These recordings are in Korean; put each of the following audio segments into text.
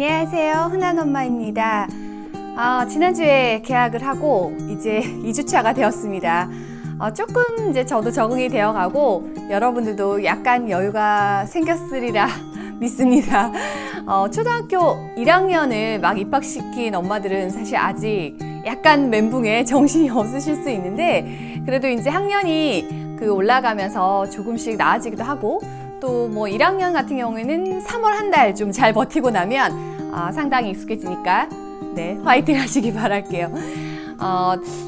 안녕하세요. 흔한 엄마입니다. 지난주에 계약을 하고 이제 2주차가 되었습니다. 조금 이제 저도 적응이 되어 가고 여러분들도 약간 여유가 생겼으리라 믿습니다. 초등학교 1학년을 막 입학시킨 엄마들은 사실 아직 약간 멘붕에 정신이 없으실 수 있는데, 그래도 이제 학년이 올라가면서 조금씩 나아지기도 하고, 또 뭐 1학년 같은 경우에는 3월 한 달 좀 잘 버티고 나면 상당히 익숙해지니까 네, 화이팅 하시기 바랄게요.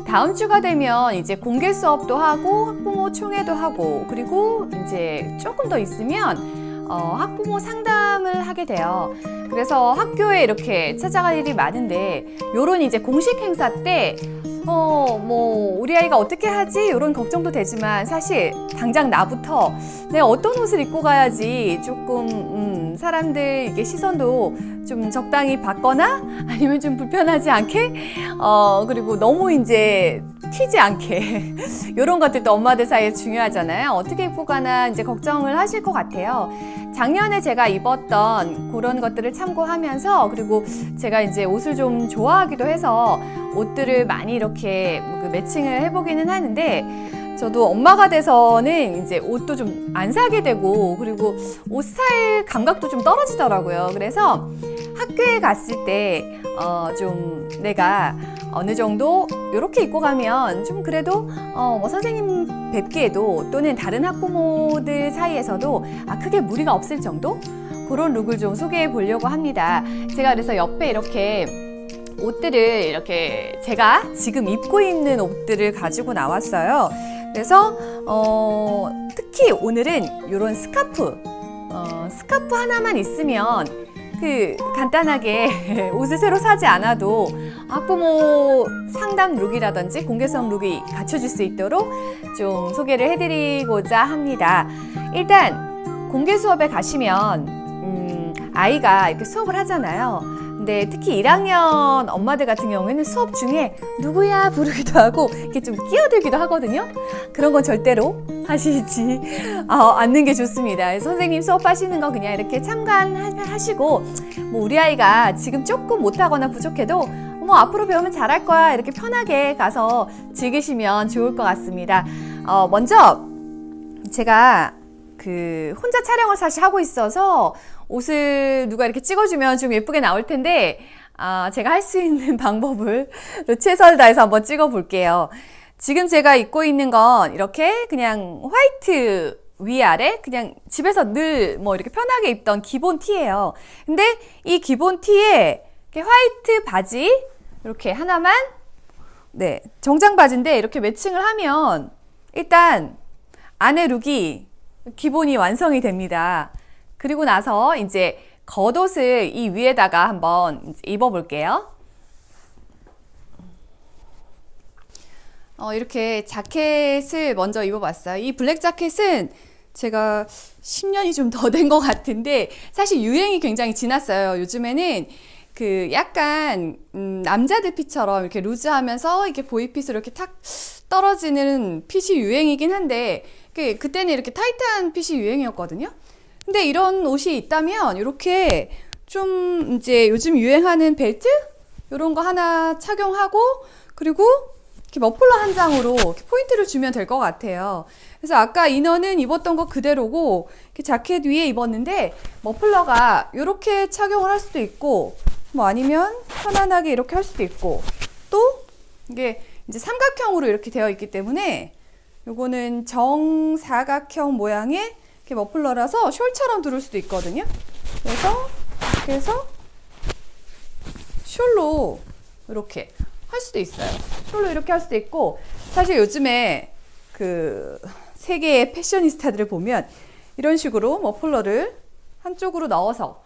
다음 주가 되면 이제 공개 수업도 하고 학부모 총회도 하고, 그리고 이제 조금 더 있으면 학부모 상담을 하게 돼요. 그래서 학교에 이렇게 찾아갈 일이 많은데, 요런 이제 공식 행사 때 뭐 우리 아이가 어떻게 하지? 이런 걱정도 되지만, 사실 당장 나부터 내가 어떤 옷을 입고 가야지 조금 사람들 이게 시선도 좀 적당히 받거나 아니면 좀 불편하지 않게 그리고 너무 이제 튀지 않게 이런 것들도 엄마들 사이에 중요하잖아요. 어떻게 입고 가나 이제 걱정을 하실 것 같아요. 작년에 제가 입었던 그런 것들을 참고하면서, 그리고 제가 이제 옷을 좀 좋아하기도 해서 옷들을 많이 이렇게 매칭을 해보기는 하는데, 저도 엄마가 돼서는 이제 옷도 좀 안 사게 되고, 그리고 옷 스타일 감각도 좀 떨어지더라고요. 그래서 학교에 갔을 때 좀 내가 어느 정도 이렇게 입고 가면 좀 그래도 뭐 선생님 뵙기에도, 또는 다른 학부모들 사이에서도 크게 무리가 없을 정도? 그런 룩을 좀 소개해 보려고 합니다. 제가 그래서 옆에 이렇게 옷들을 이렇게 제가 지금 입고 있는 옷들을 가지고 나왔어요. 그래서 특히 오늘은 이런 스카프 하나만 있으면 간단하게 옷을 새로 사지 않아도 학부모 상담 룩이라든지 공개 수업 룩이 갖춰질 수 있도록 좀 소개를 해드리고자 합니다. 일단 공개 수업에 가시면 아이가 이렇게 수업을 하잖아요. 근데 특히 1학년 엄마들 같은 경우에는 수업 중에 누구야 부르기도 하고 이렇게 좀 끼어들기도 하거든요. 그런 건 절대로 하시지 않는 게 좋습니다. 선생님 수업하시는 거 그냥 이렇게 참관하시고, 뭐 우리 아이가 지금 조금 못하거나 부족해도 뭐 앞으로 배우면 잘할 거야, 이렇게 편하게 가서 즐기시면 좋을 것 같습니다. 먼저 제가 혼자 촬영을 사실 하고 있어서 옷을 누가 이렇게 찍어주면 좀 예쁘게 나올 텐데, 제가 할 수 있는 방법을 최선을 다해서 한번 찍어 볼게요. 지금 제가 입고 있는 건 이렇게 그냥 화이트 위아래 그냥 집에서 늘 뭐 이렇게 편하게 입던 기본 티예요. 근데 이 기본 티에 이렇게 화이트 바지 이렇게 하나만, 네, 정장 바지인데 이렇게 매칭을 하면 일단 안에 룩이 기본이 완성이 됩니다. 그리고 나서 이제 겉옷을 이 위에다가 한번 입어 볼게요. 이렇게 자켓을 먼저 입어봤어요. 이 블랙 자켓은 제가 10년이 좀 더 된 것 같은데, 사실 유행이 굉장히 지났어요. 요즘에는 약간 남자들 핏처럼 이렇게 루즈하면서 이렇게 보이핏으로 이렇게 탁 떨어지는 핏이 유행이긴 한데, 그때는 이렇게 타이트한 핏이 유행이었거든요. 근데 이런 옷이 있다면 이렇게 좀 이제 요즘 유행하는 벨트 이런 거 하나 착용하고, 그리고 이렇게 머플러 한 장으로 이렇게 포인트를 주면 될 것 같아요. 그래서 아까 이너는 입었던 거 그대로고, 이렇게 자켓 위에 입었는데 머플러가 이렇게 착용을 할 수도 있고, 뭐 아니면 편안하게 이렇게 할 수도 있고, 또 이게 이제 삼각형으로 이렇게 되어 있기 때문에 요거는 정사각형 모양의 이렇게 머플러라서 숄처럼 두를 수도 있거든요. 그래서 이렇게 해서 숄로 이렇게 할 수도 있어요. 숄로 이렇게 할 수도 있고, 사실 요즘에 세계의 패셔니스타들을 보면 이런 식으로 머플러를 한쪽으로 넣어서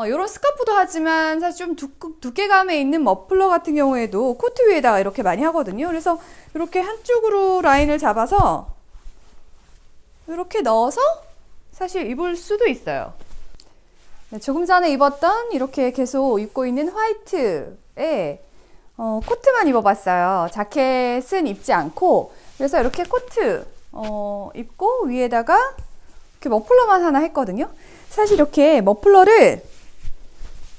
이런 스카프도 하지만, 사실 좀 두께감에 있는 머플러 같은 경우에도 코트 위에다가 이렇게 많이 하거든요. 그래서 이렇게 한쪽으로 라인을 잡아서 이렇게 넣어서 사실 입을 수도 있어요. 네, 조금 전에 입었던 이렇게 계속 입고 있는 화이트에 코트만 입어봤어요. 자켓은 입지 않고, 그래서 이렇게 코트 입고 위에다가 이렇게 머플러만 하나 했거든요. 사실 이렇게 머플러를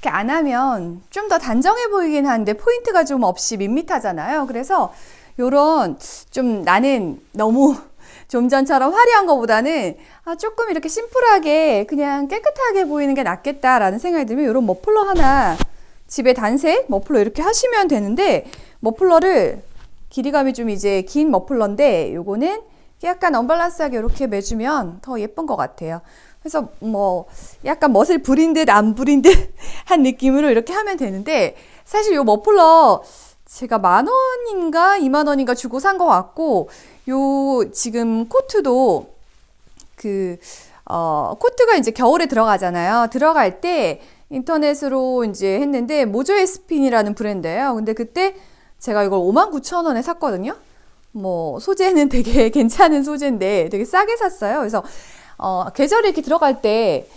이렇게 안 하면 좀 더 단정해 보이긴 하는데 포인트가 좀 없이 밋밋하잖아요. 그래서 요런 좀 나는 너무 좀 전처럼 화려한 것보다는 조금 이렇게 심플하게 그냥 깨끗하게 보이는 게 낫겠다라는 생각이 들면 요런 머플러 하나 집에 단색 머플러 이렇게 하시면 되는데, 머플러를 길이감이 좀 이제 긴 머플러인데 요거는 약간 언밸런스하게 이렇게 매주면 더 예쁜 것 같아요. 그래서 뭐 약간 멋을 부린 듯 안 부린 듯 한 느낌으로 이렇게 하면 되는데, 사실 요 머플러 제가 10,000원인가 20,000원인가 주고 산 것 같고, 요 지금 코트도 코트가 이제 겨울에 들어가잖아요. 들어갈 때 인터넷으로 이제 했는데 모조에스핀이라는 브랜드예요. 근데 그때 제가 이걸 59,000원에 샀거든요. 뭐 소재는 되게 괜찮은 소재인데 되게 싸게 샀어요. 그래서 계절에 이렇게 들어갈 때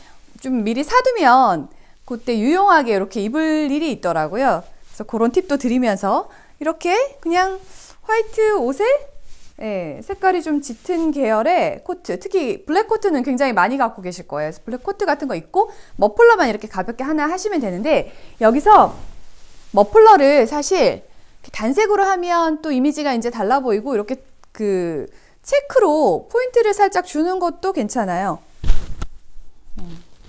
좀 미리 사두면 그때 유용하게 이렇게 입을 일이 있더라고요. 그래서 그런 팁도 드리면서 이렇게 그냥 화이트 옷에 색깔이 좀 짙은 계열의 코트, 특히 블랙 코트는 굉장히 많이 갖고 계실 거예요. 그래서 블랙 코트 같은 거 입고 머플러만 이렇게 가볍게 하나 하시면 되는데, 여기서 머플러를 사실 단색으로 하면 또 이미지가 이제 달라 보이고, 이렇게 체크로 포인트를 살짝 주는 것도 괜찮아요.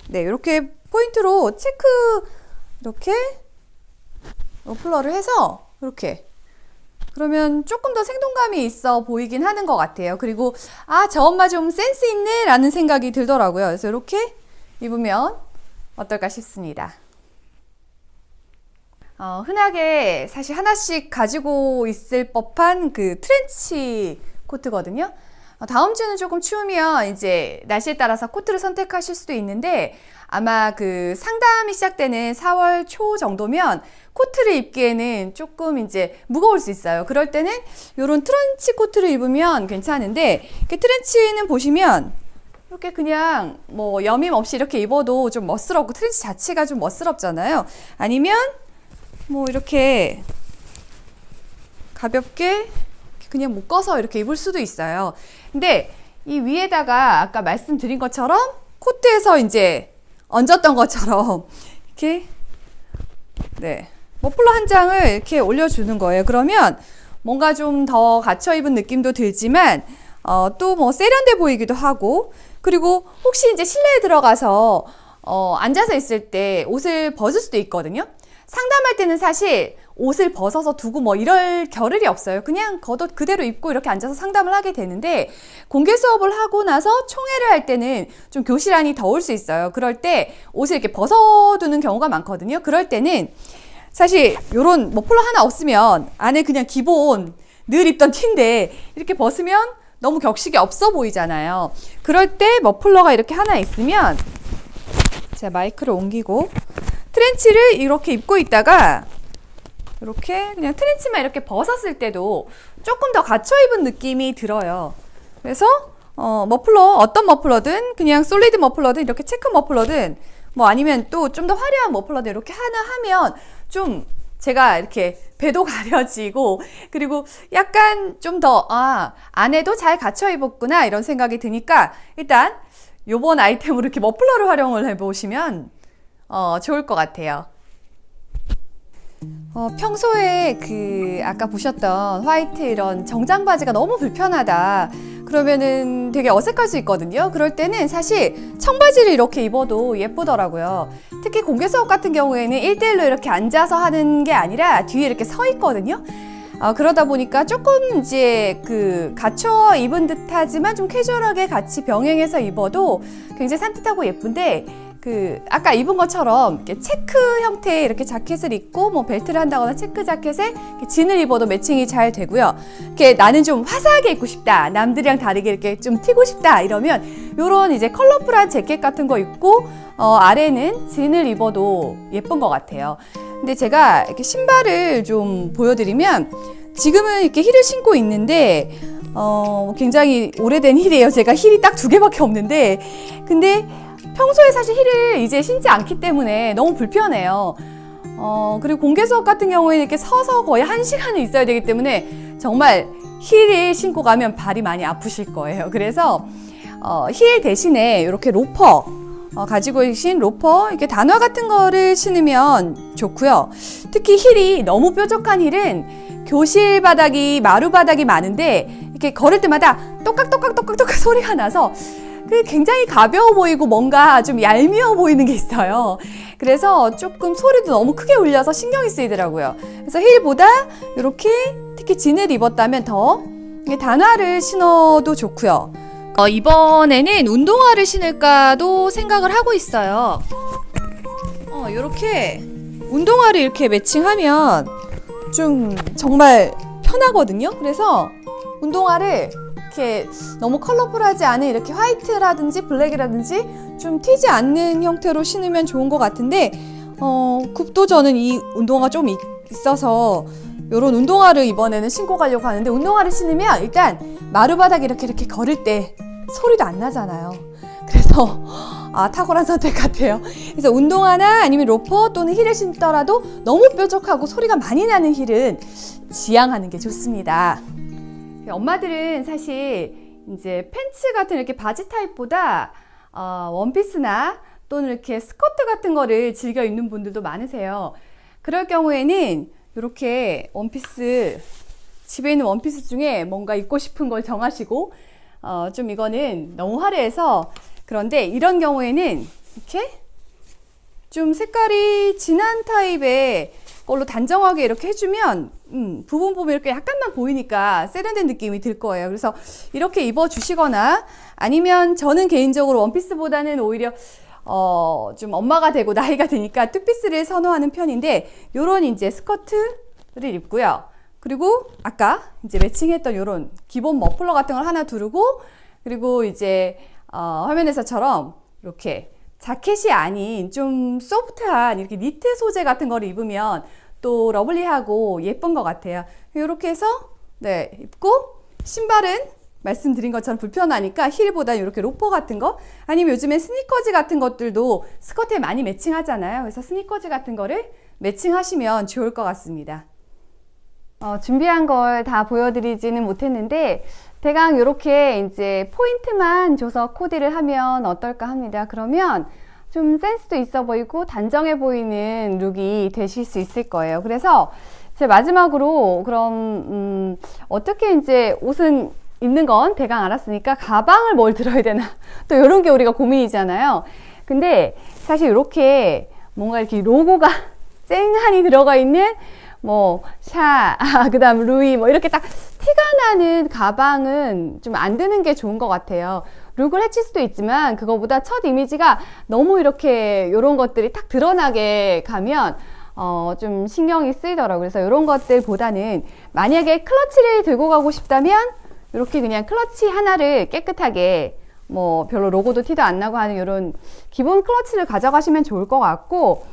네, 이렇게 포인트로 체크 이렇게 머플러를 해서 이렇게, 그러면 조금 더 생동감이 있어 보이긴 하는 것 같아요. 그리고 저 엄마 좀 센스 있네 라는 생각이 들더라고요. 그래서 이렇게 입으면 어떨까 싶습니다. 흔하게 사실 하나씩 가지고 있을 법한 그 트렌치 코트거든요. 다음 주는 조금 추우면 이제 날씨에 따라서 코트를 선택하실 수도 있는데, 아마 그 상담이 시작되는 4월 초 정도면 코트를 입기에는 조금 이제 무거울 수 있어요. 그럴 때는 이런 트렌치 코트를 입으면 괜찮은데, 트렌치는 보시면 이렇게 그냥 뭐 여밈 없이 이렇게 입어도 좀 멋스럽고, 트렌치 자체가 좀 멋스럽잖아요. 아니면 뭐 이렇게 가볍게 그냥 묶어서 이렇게 입을 수도 있어요. 근데 이 위에다가 아까 말씀드린 것처럼 코트에서 이제 얹었던 것처럼 이렇게 머플러 한 장을 이렇게 올려주는 거예요. 그러면 뭔가 좀 더 갖춰 입은 느낌도 들지만 또 뭐 세련돼 보이기도 하고, 그리고 혹시 이제 실내에 들어가서 앉아서 있을 때 옷을 벗을 수도 있거든요. 상담할 때는 사실 옷을 벗어서 두고 뭐 이럴 겨를이 없어요. 그냥 겉옷 그대로 입고 이렇게 앉아서 상담을 하게 되는데, 공개 수업을 하고 나서 총회를 할 때는 좀 교실 안이 더울 수 있어요. 그럴 때 옷을 이렇게 벗어두는 경우가 많거든요. 그럴 때는 사실 요런 머플러 하나 없으면 안에 그냥 기본 늘 입던 티인데 이렇게 벗으면 너무 격식이 없어 보이잖아요. 그럴 때 머플러가 이렇게 하나 있으면, 제가 마이크를 옮기고 트렌치를 이렇게 입고 있다가 이렇게 그냥 트렌치만 이렇게 벗었을 때도 조금 더 갖춰 입은 느낌이 들어요. 그래서 머플러, 어떤 머플러든 그냥 솔리드 머플러든 이렇게 체크 머플러든 뭐 아니면 또 좀 더 화려한 머플러든 이렇게 하나 하면 좀 제가 이렇게 배도 가려지고, 그리고 약간 좀 더 안에도 잘 갖춰 입었구나 이런 생각이 드니까, 일단 요번 아이템으로 이렇게 머플러를 활용을 해보시면 좋을 것 같아요. 평소에 아까 보셨던 화이트 이런 정장 바지가 너무 불편하다 그러면은 되게 어색할 수 있거든요. 그럴 때는 사실 청바지를 이렇게 입어도 예쁘더라고요. 특히 공개 수업 같은 경우에는 1대1로 이렇게 앉아서 하는 게 아니라 뒤에 이렇게 서 있거든요. 그러다 보니까 조금 이제 갖춰 입은 듯하지만 좀 캐주얼하게 같이 병행해서 입어도 굉장히 산뜻하고 예쁜데, 아까 입은 것처럼 이렇게 체크 형태의 이렇게 자켓을 입고 뭐 벨트를 한다거나 체크 자켓에 이렇게 진을 입어도 매칭이 잘 되고요. 이렇게 나는 좀 화사하게 입고 싶다, 남들이랑 다르게 이렇게 좀 튀고 싶다 이러면 요런 이제 컬러풀한 재킷 같은 거 입고 아래는 진을 입어도 예쁜 것 같아요. 근데 제가 이렇게 신발을 좀 보여드리면, 지금은 이렇게 힐을 신고 있는데 굉장히 오래된 힐이에요. 제가 힐이 딱 2개밖에 없는데, 근데 평소에 사실 힐을 이제 신지 않기 때문에 너무 불편해요. 그리고 공개 수업 같은 경우에는 이렇게 서서 거의 1시간을 있어야 되기 때문에 정말 힐을 신고 가면 발이 많이 아프실 거예요. 그래서 힐 대신에 이렇게 로퍼, 가지고 계신 로퍼, 이렇게 단화 같은 거를 신으면 좋고요. 특히 힐이 너무 뾰족한 힐은 교실 바닥이 마루 바닥이 많은데 이렇게 걸을 때마다 똑깍똑깍 소리가 나서 굉장히 가벼워 보이고 뭔가 좀 얄미워 보이는 게 있어요. 그래서 조금 소리도 너무 크게 울려서 신경이 쓰이더라고요. 그래서 힐보다 이렇게 특히 진을 입었다면 더 단화를 신어도 좋고요. 이번에는 운동화를 신을까도 생각을 하고 있어요. 이렇게 운동화를 이렇게 매칭하면 좀 정말 편하거든요. 그래서 운동화를 이렇게 너무 컬러풀하지 않은 이렇게 화이트라든지 블랙이라든지 좀 튀지 않는 형태로 신으면 좋은 것 같은데 굽도 저는 이 운동화가 좀 있어서 이런 운동화를 이번에는 신고 가려고 하는데, 운동화를 신으면 일단 마루바닥 이렇게 걸을 때 소리도 안 나잖아요. 그래서 탁월한 선택 같아요. 그래서 운동화나 아니면 로퍼 또는 힐을 신더라도 너무 뾰족하고 소리가 많이 나는 힐은 지양하는 게 좋습니다. 엄마들은 사실 이제 팬츠 같은 이렇게 바지 타입보다 원피스나 또는 이렇게 스커트 같은 거를 즐겨 입는 분들도 많으세요. 그럴 경우에는 이렇게 원피스, 집에 있는 원피스 중에 뭔가 입고 싶은 걸 정하시고 좀 이거는 너무 화려해서, 그런데 이런 경우에는 이렇게 좀 색깔이 진한 타입의 걸로 단정하게 이렇게 해주면 부분 보면 이렇게 약간만 보이니까 세련된 느낌이 들 거예요. 그래서 이렇게 입어주시거나, 아니면 저는 개인적으로 원피스보다는 오히려 좀 엄마가 되고 나이가 드니까 투피스를 선호하는 편인데, 요런 이제 스커트를 입고요. 그리고 아까 이제 매칭했던 요런 기본 머플러 같은 걸 하나 두르고, 그리고 이제 화면에서처럼 이렇게 자켓이 아닌 좀 소프트한 이렇게 니트 소재 같은 걸 입으면 또 러블리하고 예쁜 것 같아요. 이렇게 해서 입고, 신발은 말씀드린 것처럼 불편하니까 힐보다 이렇게 로퍼 같은 거, 아니면 요즘엔 스니커즈 같은 것들도 스커트에 많이 매칭하잖아요. 그래서 스니커즈 같은 거를 매칭하시면 좋을 것 같습니다. 준비한 걸 다 보여드리지는 못했는데 대강 이렇게 이제 포인트만 줘서 코디를 하면 어떨까 합니다. 그러면 좀 센스도 있어 보이고 단정해 보이는 룩이 되실 수 있을 거예요. 그래서 제 마지막으로 그럼 어떻게 이제 옷은 입는 건 대강 알았으니까 가방을 뭘 들어야 되나 또 이런 게 우리가 고민이잖아요. 근데 사실 이렇게 뭔가 이렇게 로고가 쨍하니 들어가 있는 뭐 샤, 그다음 루이 뭐 이렇게 딱 티가 나는 가방은 좀 안 드는 게 좋은 것 같아요. 룩을 해칠 수도 있지만 그거보다 첫 이미지가 너무 이렇게 이런 것들이 탁 드러나게 가면 좀 신경이 쓰이더라고요. 그래서 이런 것들보다는 만약에 클러치를 들고 가고 싶다면 이렇게 그냥 클러치 하나를 깨끗하게 뭐 별로 로고도 티도 안 나고 하는 이런 기본 클러치를 가져가시면 좋을 것 같고,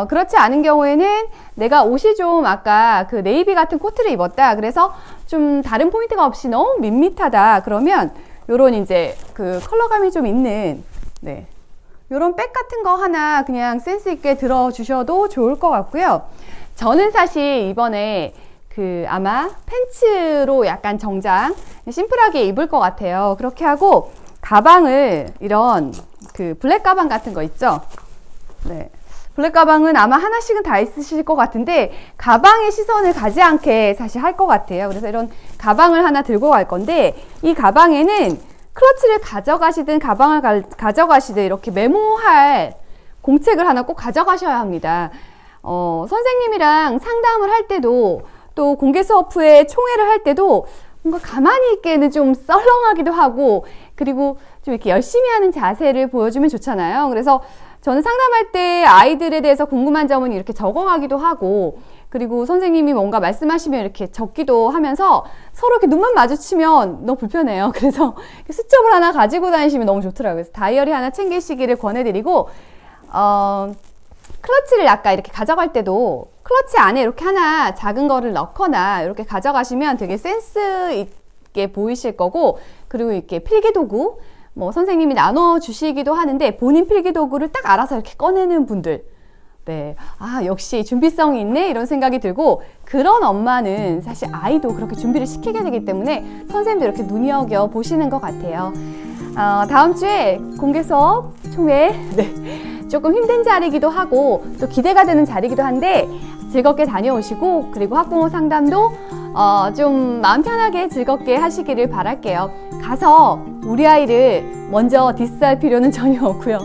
그렇지 않은 경우에는 내가 옷이 좀 아까 그 네이비 같은 코트를 입었다. 그래서 좀 다른 포인트가 없이 너무 밋밋하다. 그러면 요런 이제 그 컬러감이 좀 있는 요런 백 같은 거 하나 그냥 센스 있게 들어 주셔도 좋을 것 같고요. 저는 사실 이번에 그 아마 팬츠로 약간 정장 심플하게 입을 것 같아요. 그렇게 하고 가방을 이런 그 블랙 가방 같은 거 있죠? 블랙 가방은 아마 하나씩은 다 있으실 것 같은데 가방에 시선을 가지 않게 사실 할 것 같아요. 그래서 이런 가방을 하나 들고 갈 건데 이 가방에는 클러치를 가져가시든 가방을 가져가시든 이렇게 메모할 공책을 하나 꼭 가져가셔야 합니다. 선생님이랑 상담을 할 때도 또 공개 수업 후에 총회를 할 때도 뭔가 가만히 있기에는 좀 썰렁하기도 하고 그리고 좀 이렇게 열심히 하는 자세를 보여주면 좋잖아요. 그래서 저는 상담할 때 아이들에 대해서 궁금한 점은 이렇게 적어가기도 하고 그리고 선생님이 뭔가 말씀하시면 이렇게 적기도 하면서 서로 이렇게 눈만 마주치면 너무 불편해요. 그래서 수첩을 하나 가지고 다니시면 너무 좋더라고요. 그래서 다이어리 하나 챙기시기를 권해드리고 클러치를 아까 이렇게 가져갈 때도 클러치 안에 이렇게 하나 작은 거를 넣거나 이렇게 가져가시면 되게 센스 있게 보이실 거고 그리고 이렇게 필기도구 뭐 선생님이 나눠주시기도 하는데 본인 필기도구를 딱 알아서 이렇게 꺼내는 분들 역시 준비성이 있네 이런 생각이 들고 그런 엄마는 사실 아이도 그렇게 준비를 시키게 되기 때문에 선생님도 이렇게 눈여겨 보시는 것 같아요. 다음 주에 공개 수업 총회 네, 조금 힘든 자리이기도 하고 또 기대가 되는 자리이기도 한데 즐겁게 다녀오시고 그리고 학부모 상담도 좀 마음 편하게 즐겁게 하시기를 바랄게요. 가서 우리 아이를 먼저 디스할 필요는 전혀 없고요.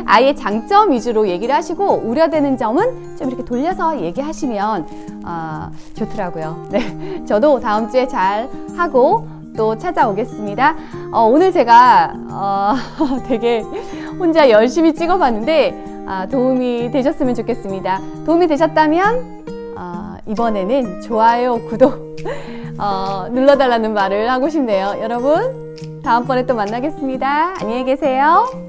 아이의 장점 위주로 얘기를 하시고 우려되는 점은 좀 이렇게 돌려서 얘기하시면 좋더라고요. 네, 저도 다음 주에 잘 하고 또 찾아오겠습니다. 오늘 제가 되게 혼자 열심히 찍어봤는데 도움이 되셨으면 좋겠습니다. 도움이 되셨다면 이번에는 좋아요, 구독 눌러달라는 말을 하고 싶네요. 여러분 다음번에 또 만나겠습니다. 안녕히 계세요.